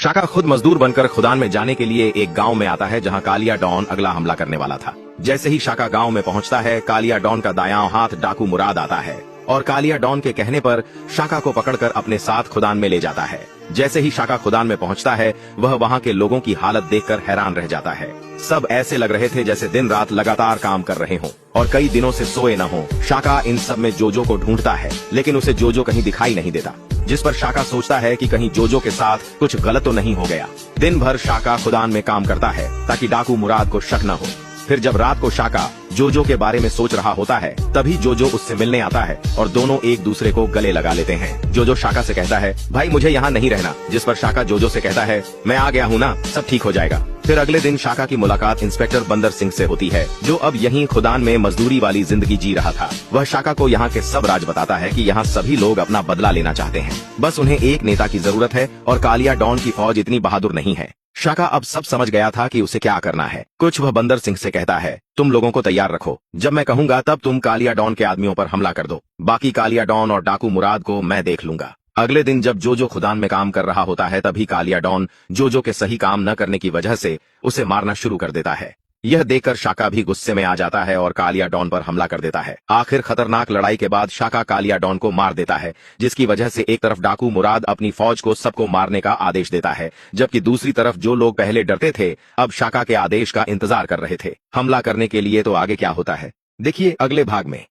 शाका खुद मजदूर बनकर खुदान में जाने के लिए एक गांव में आता है जहां कालिया डॉन अगला हमला करने वाला था। जैसे ही शाका गांव में पहुंचता है, कालिया डॉन का दायां हाथ डाकू मुराद आता है और कालिया डॉन के कहने पर शाका को पकड़कर अपने साथ खुदान में ले जाता है। जैसे ही शाका खुदान में पहुंचता है, वह वहां के लोगों की हालत देखकर हैरान रह जाता है। सब ऐसे लग रहे थे जैसे दिन रात लगातार काम कर रहे हों और कई दिनों से सोए न हों। शाका इन सब में जोजो को ढूंढता है, लेकिन उसे जोजो कहीं दिखाई नहीं देता, जिस पर शाका सोचता है कि कहीं जोजो के साथ कुछ गलत तो नहीं हो गया। दिन भर शाका खुदान में काम करता है ताकि डाकू मुराद को शक न हो। फिर जब रात को शाका जोजो के बारे में सोच रहा होता है, तभी जोजो उससे मिलने आता है और दोनों एक दूसरे को गले लगा लेते हैं। जोजो शाका से कहता है, भाई मुझे यहाँ नहीं रहना, जिस पर शाका जोजो से कहता है, मैं आ गया हूँ ना, सब ठीक हो जाएगा। फिर अगले दिन शाका की मुलाकात इंस्पेक्टर बंदर सिंह से होती है, जो अब यहीं खुदान में मजदूरी वाली जिंदगी जी रहा था। वह शाका को यहाँ के सब राज बताता है कि यहाँ सभी लोग अपना बदला लेना चाहते हैं, बस उन्हें एक नेता की जरूरत है और कालिया डॉन की फौज इतनी बहादुर नहीं है। शाका अब सब समझ गया था कि उसे क्या करना है। कुछ वह बंदर सिंह से कहता है, तुम लोगों को तैयार रखो, जब मैं कहूंगा तब तुम कालिया डॉन के आदमियों पर हमला कर दो, बाकी कालिया डॉन और डाकू मुराद को मैं देख लूंगा। अगले दिन जब जोजो खुदान में काम कर रहा होता है, तभी कालिया डॉन जोजो के सही काम न करने की वजह से उसे मारना शुरू कर देता है। यह देखकर शाका भी गुस्से में आ जाता है और कालिया डॉन पर हमला कर देता है। आखिर खतरनाक लड़ाई के बाद शाका कालिया डॉन को मार देता है, जिसकी वजह से एक तरफ डाकू मुराद अपनी फौज को सबको मारने का आदेश देता है, जबकि दूसरी तरफ जो लोग पहले डरते थे अब शाका के आदेश का इंतजार कर रहे थे। हमला करने के लिए तो आगे क्या होता है, देखिए अगले भाग में।